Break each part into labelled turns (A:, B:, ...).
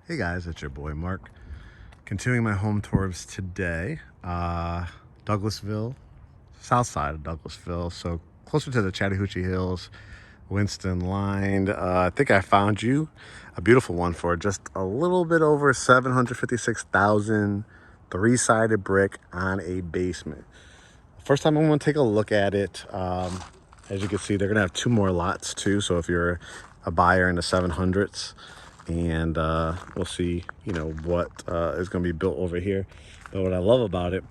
A: Hey guys, it's your boy Mark. Continuing my home tours today. Douglasville, south side of Douglasville, so closer to the Chattahoochee Hills, Winston lined. I think I found you a beautiful one for just a little bit over 756,000, three-sided brick on a basement. First time I'm gonna take a look at it. As you can see, they're gonna have two more lots too. So if you're a buyer in the 700s, and we'll see, what is gonna be built over here. But what I love about it,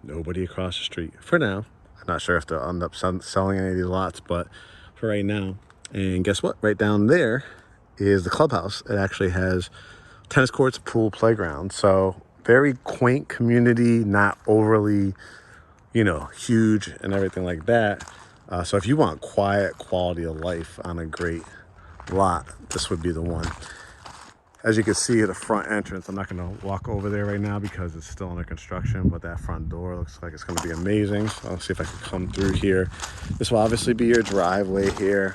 A: nobody across the street for now. I'm not sure if they'll end up selling any of these lots, but for right now. And guess what? Right down there is the clubhouse. It actually has tennis courts, pool, playground. So very quaint community, not overly huge and everything like that. So if you want quiet quality of life on a great lot, this would be the one. As you can see at the front entrance, I'm not going to walk over there right now because it's still under construction, but that front door looks like it's going to be amazing. So I'll see if I can come through here. This will obviously be your driveway here.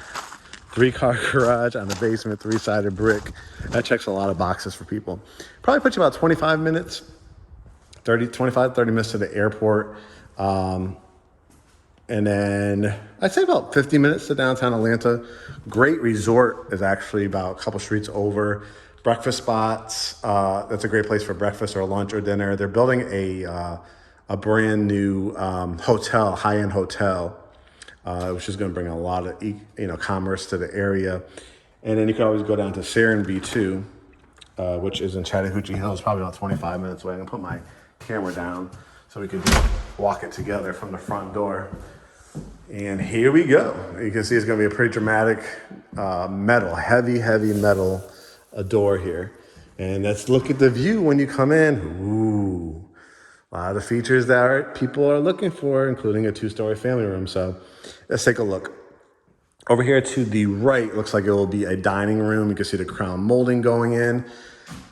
A: 3-car garage on the basement, 3-sided brick. That checks a lot of boxes for people. Probably puts you about 25 minutes, 30 minutes to the airport. And then I'd say about 50 minutes to downtown Atlanta. Great resort is actually about a couple streets over. Breakfast spots, that's a great place for breakfast or lunch or dinner. They're building a brand new hotel, high-end hotel, which is going to bring a lot of commerce to the area. And then you can always go down to Serenbe too, which is in Chattahoochee Hills, probably about 25 minutes away. I'm gonna put my camera down so we could walk it together from the front door. And here we go. You can see it's gonna be a pretty dramatic metal, heavy metal door here. And let's look at the view when you come in. Ooh, a lot of features that people are looking for, including a 2-story family room. So let's take a look. Over here to the right, looks like it will be a dining room. You can see the crown molding going in.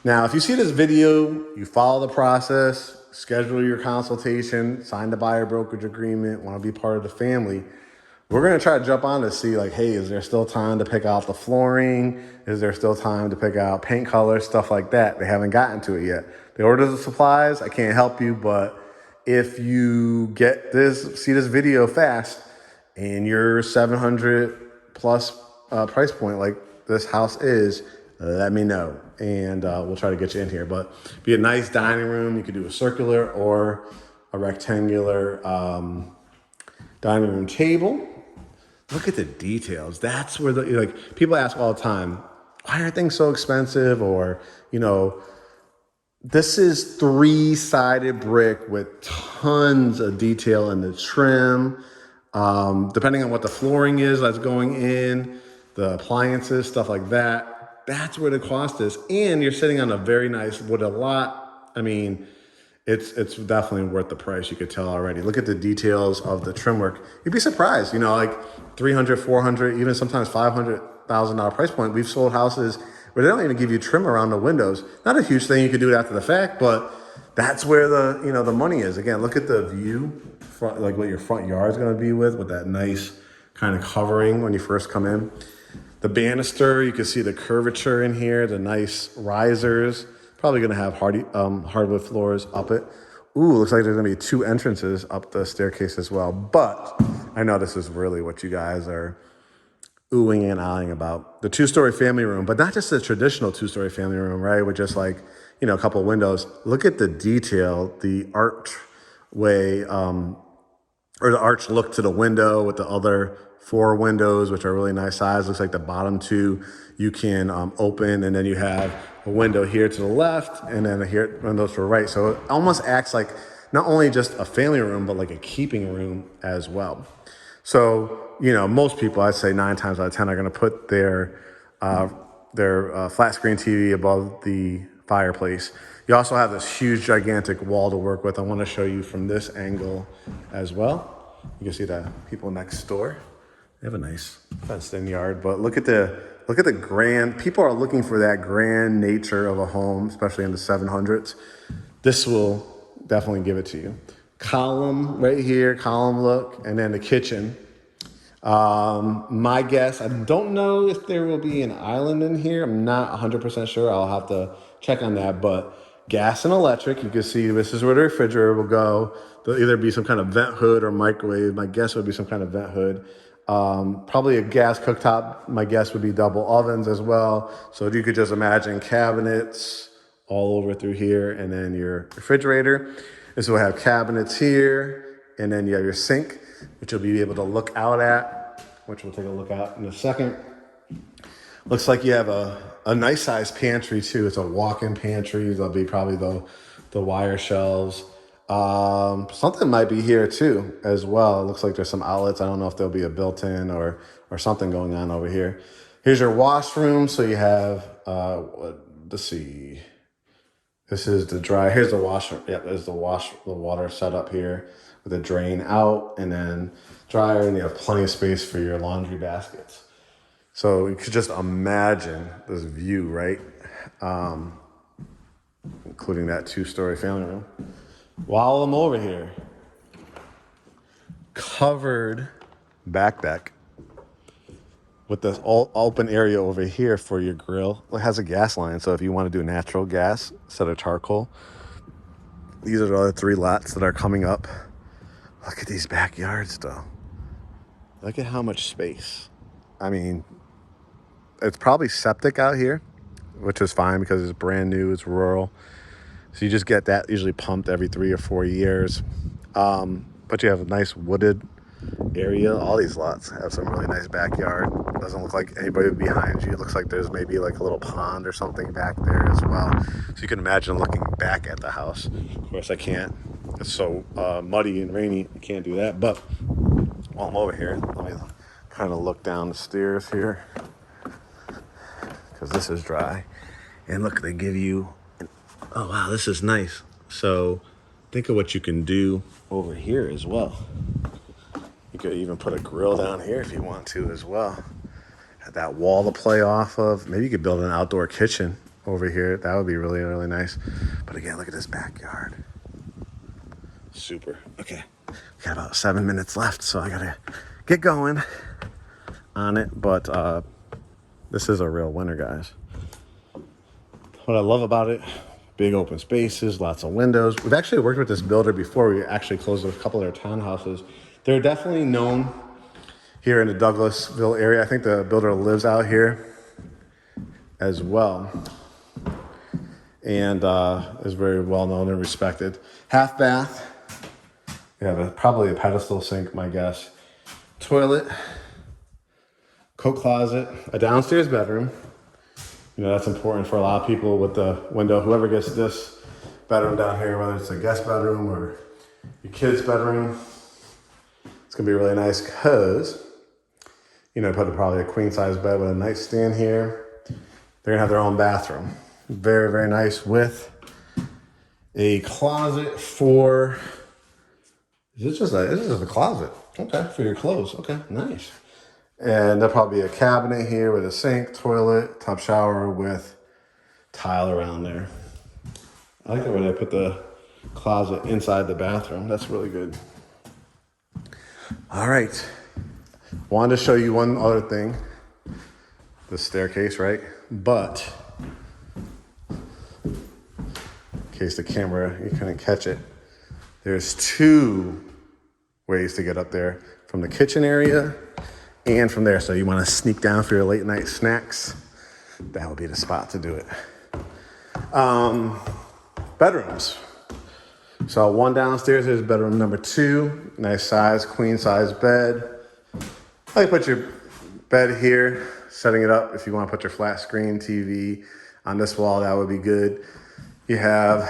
A: Now, if you see this video, you follow the process, schedule your consultation, sign the buyer brokerage agreement, want to be part of the family, we're going to try to jump on to see like, hey, is there still time to pick out the flooring? Is there still time to pick out paint colors, stuff like that? They haven't gotten to it yet. They ordered the supplies. I can't help you, but if you see this video fast and you're 700 plus price point like this house is, let me know, and we'll try to get you in here. But be a nice dining room. You could do a circular or a rectangular dining room table. Look at the details. That's where people ask all the time, why are things so expensive? Or, this is 3-sided brick with tons of detail in the trim. Depending on what the flooring is that's going in, the appliances, stuff like that. That's where the cost is. And you're sitting on a very nice wooded lot. I mean, it's definitely worth the price. You could tell already. Look at the details of the trim work. You'd be surprised, like 300, 400, even sometimes $500,000 price point. We've sold houses where they don't even give you trim around the windows. Not a huge thing. You could do it after the fact, but that's where the money is. Again, look at the view, like what your front yard is going to be with that nice kind of covering when you first come in. The banister, you can see the curvature in here, the nice risers. Probably going to have hardwood floors up it. Ooh, looks like there's going to be 2 entrances up the staircase as well. But I know this is really what you guys are oohing and ahhing about. The 2-story family room, but not just a traditional 2-story family room, right? With just like, a couple of windows. Look at the detail, the archway, or the arch look to the window with the other 4 windows, which are really nice size. Looks like the bottom 2 you can open, and then you have a window here to the left, and then here windows to the right. So it almost acts like not only just a family room, but like a keeping room as well. So, most people, I'd say 9 times out of 10, are going to put their flat screen TV above the fireplace. You also have this huge, gigantic wall to work with. I want to show you from this angle as well. You can see the people next door. They have a nice fenced-in yard, but look at the grand. People are looking for that grand nature of a home, especially in the 700s. This will definitely give it to you. Column right here, column look, and then the kitchen. My guess, I don't know if there will be an island in here. I'm not 100% sure. I'll have to check on that. But gas and electric, you can see this is where the refrigerator will go. There'll either be some kind of vent hood or microwave. My guess would be some kind of vent hood. Probably a gas cooktop. My guess would be double ovens as well. So you could just imagine cabinets all over through here, and then your refrigerator. And so we'll have cabinets here, and then you have your sink, which you'll be able to look out at, which we'll take a look at in a second. Looks like you have a nice sized pantry too. It's a walk-in pantry. There'll be probably the wire shelves. Something might be here too as well. It looks like there's some outlets. I don't know if there'll be a built-in or something going on over here. Here's your washroom. So you have, let's see. This is the dry. Here's the washer. Yep, there's the water setup here with a drain out and then dryer, and you have plenty of space for your laundry baskets. So you could just imagine this view, right? Including that 2-story family room. While I'm over here, covered back deck with this all open area over here for your grill. It has a gas line, so if you want to do natural gas instead of charcoal, these are the other 3 lots that are coming up. Look at these backyards, though. Look at how much space. I mean, it's probably septic out here, which is fine because it's brand new, it's rural. So you just get that usually pumped every 3 or 4 years. But you have a nice wooded area. All these lots have some really nice backyard. Doesn't look like anybody behind you. It looks like there's maybe like a little pond or something back there as well. So you can imagine looking back at the house. Of course I can't. It's so muddy and rainy. I can't do that. But while I'm over here, let me kind of look down the stairs here, because this is dry. And look, they give you, oh wow, this is nice. So think of what you can do over here as well. You could even put a grill down here if you want to as well. Have that wall to play off of. Maybe you could build an outdoor kitchen over here. That would be really, really nice. But again, look at this backyard. Super. Okay, got about 7 minutes left, so I gotta get going on it. But this is a real winner, guys. What I love about it, big open spaces, lots of windows. We've actually worked with this builder before. We actually closed a couple of their townhouses. They're definitely known here in the Douglasville area. I think the builder lives out here as well, and is very well known and respected. Half bath. You have probably a pedestal sink, my guess. Toilet, coat closet, a downstairs bedroom. You know, that's important for a lot of people with the window. Whoever gets this bedroom down here, whether it's a guest bedroom or your kid's bedroom, it's gonna be really nice because, you know, put probably a queen size bed with a nightstand here. They're gonna have their own bathroom. Very, very nice, with a closet for, this is just a closet. Okay, for your clothes. Okay, nice. And there'll probably be a cabinet here with a sink, toilet, tub shower with tile around there. I like the way they put the closet inside the bathroom. That's really good. All right. Wanted to show you one other thing. The staircase, right? But in case the camera, you couldn't catch it, there's 2 ways to get up there, from the kitchen area and from there. So you want to sneak down for your late night snacks, that would be the spot to do it. Bedrooms. So 1 downstairs, here's bedroom number 2. Nice size, queen size bed. I like put your bed here, setting it up if you want to put your flat screen TV on this wall, that would be good. You have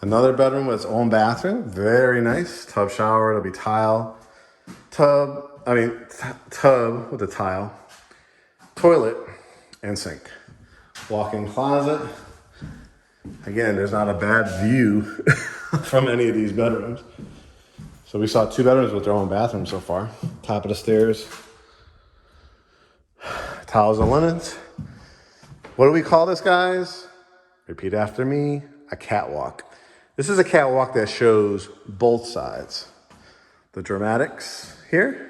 A: another bedroom with its own bathroom. Very nice. Tub shower, it'll be tile. Tub with a tile. Toilet and sink. Walk-in closet. Again, there's not a bad view from any of these bedrooms. So we saw 2 bedrooms with their own bathroom so far. Top of the stairs. Towels and linens. What do we call this, guys? Repeat after me. A catwalk. This is a catwalk that shows both sides. The dramatics here,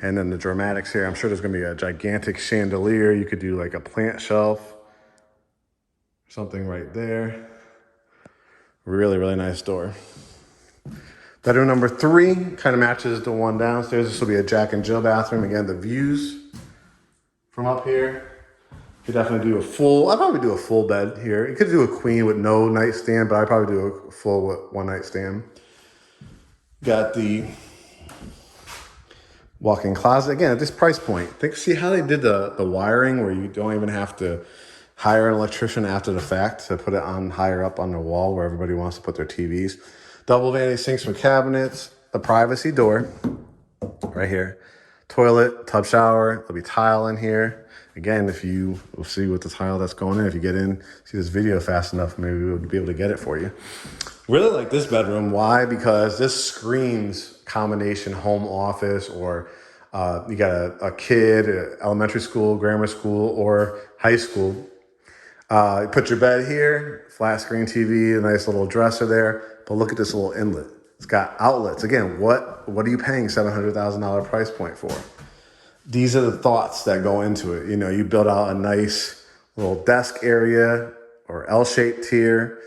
A: And then the dramatics here, I'm sure there's gonna be a gigantic chandelier. You could do like a plant shelf, something right there. Really, really nice door. Bedroom number 3 kind of matches the one downstairs. This will be a Jack and Jill bathroom. Again, the views from up here. You definitely do a full, I'd probably do a full bed here. You could do a queen with no nightstand, but I'd probably do a full with one nightstand. Got the walk-in closet. Again, at this price point, see how they did the wiring where you don't even have to hire an electrician after the fact to put it on higher up on the wall where everybody wants to put their TVs. Double vanity sinks with cabinets, the privacy door right here, toilet, tub shower, there'll be tile in here. Again, if you will see with the tile that's going in, if you get in, see this video fast enough, maybe we'll be able to get it for you. Really like this bedroom. Why? Because this screams combination home office, or you got a kid, elementary school, grammar school, or high school. You put your bed here, flat screen TV, a nice little dresser there. But look at this little inlet. It's got outlets. Again, what are you paying $700,000 price point for? These are the thoughts that go into it. You know, you build out a nice little desk area or L-shaped here,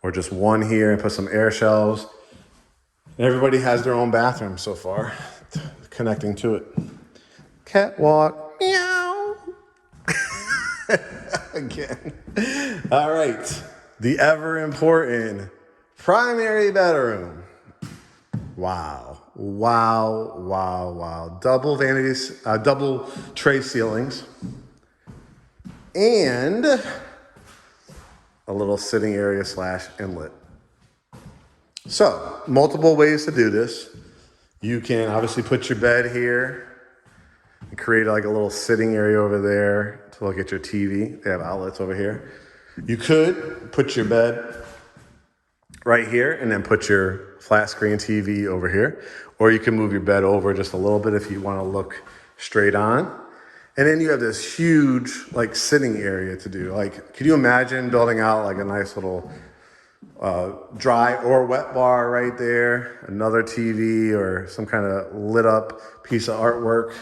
A: or just one here and put some air shelves. And everybody has their own bathroom so far, connecting to it. Catwalk, meow. Again. All right, the ever important primary bedroom. Wow. Wow, wow, wow. Double vanities, double tray ceilings, and a little sitting area / inlet. So, multiple ways to do this. You can obviously put your bed here and create like a little sitting area over there to look at your TV. They have outlets over here. You could put your bed right here and then put your flat screen TV over here. Or you can move your bed over just a little bit if you want to look straight on. And then you have this huge like sitting area to do. Like, could you imagine building out like a nice little dry or wet bar right there, another TV or some kind of lit up piece of artwork.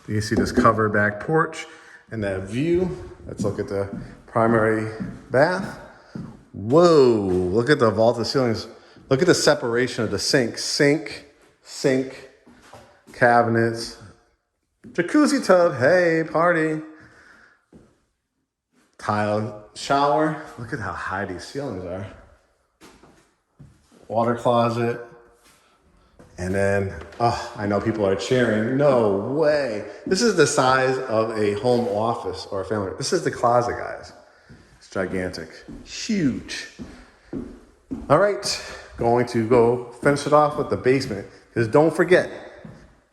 A: You see this covered back porch and that view. Let's look at the primary bath. Whoa, look at the vaulted ceilings. Look at the separation of the sink, cabinets, jacuzzi tub, hey, party. Tile shower. Look at how high these ceilings are. Water closet. And then, I know people are cheering. No way. This is the size of a home office or a family. This is the closet, guys. It's gigantic. Huge. All right. Going to go finish it off with the basement. Because don't forget,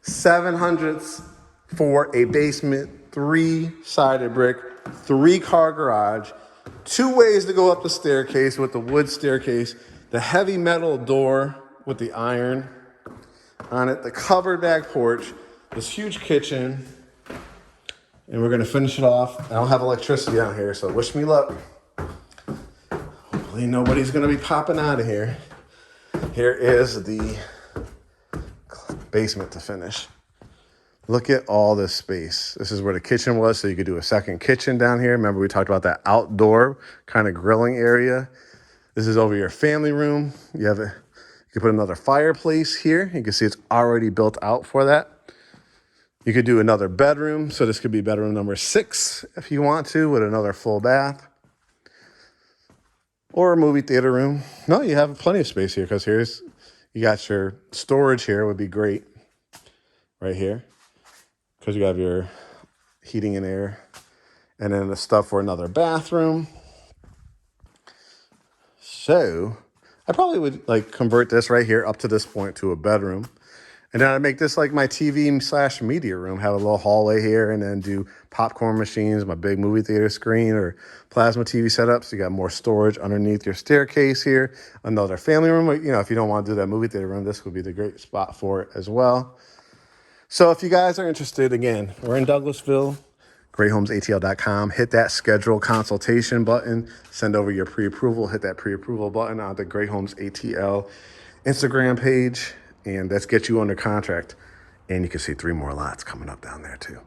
A: 700s for a basement, 3-sided brick, 3-car garage, 2 ways to go up the staircase with the wood staircase, the heavy metal door with the iron on it, the covered back porch, this huge kitchen, and we're gonna finish it off. I don't have electricity out here, so wish me luck. Hopefully nobody's gonna be popping out of here. Here is the basement to finish. Look at all this space. This is where the kitchen was, so you could do a second kitchen down here. Remember we talked about that outdoor kind of grilling area. This is over your family room. You can put another fireplace here. You can see it's already built out for that. You could do another bedroom. So this could be bedroom number 6 if you want to, with another full bath. Or a movie theater room. No, you have plenty of space here because you got your storage here, would be great. Right here. Because you have your heating and air. And then the stuff for another bathroom. So I probably would like convert this right here up to this point to a bedroom. And then I'd make this like my TV / media room, have a little hallway here, and then do popcorn machines, my big movie theater screen or plasma TV setup. So you got more storage underneath your staircase here. Another family room. You know, if you don't want to do that movie theater room, this would be the great spot for it as well. So if you guys are interested, again, we're in Douglasville. GreatHomesATL.com. Hit that schedule consultation button. Send over your pre-approval. Hit that pre-approval button on the GreatHomesATL Instagram page, and let's get you under contract. And you can see 3 more lots coming up down there too.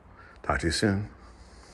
A: Talk to you soon.